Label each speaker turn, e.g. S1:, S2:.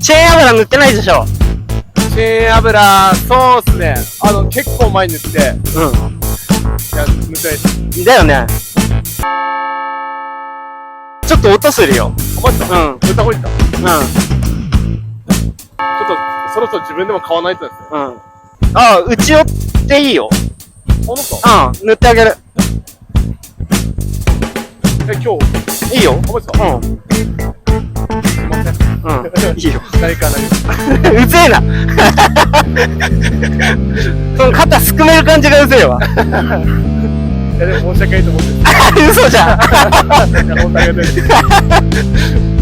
S1: チェーン油塗ってないでしょ。
S2: チェーン油、そうっすね。結構前に塗って、いや、塗ってないです。
S1: だよね。ちょっと音するよ。
S2: マジか。塗った方がいいですか。ちょっと、そろそろ自分でも買わないとですよ。
S1: あ、うち寄っていいよ。
S2: ほんとか。
S1: 塗ってあげる。
S2: 今日。
S1: いいよ。
S2: マジか。すいません。
S1: いいよ。
S2: 何か。
S1: うぜえな。その肩すくめる感じがうぜえわ。
S2: でも申し訳ないと思って。
S1: 嘘じゃん。
S2: いや、本当ありがとうございます。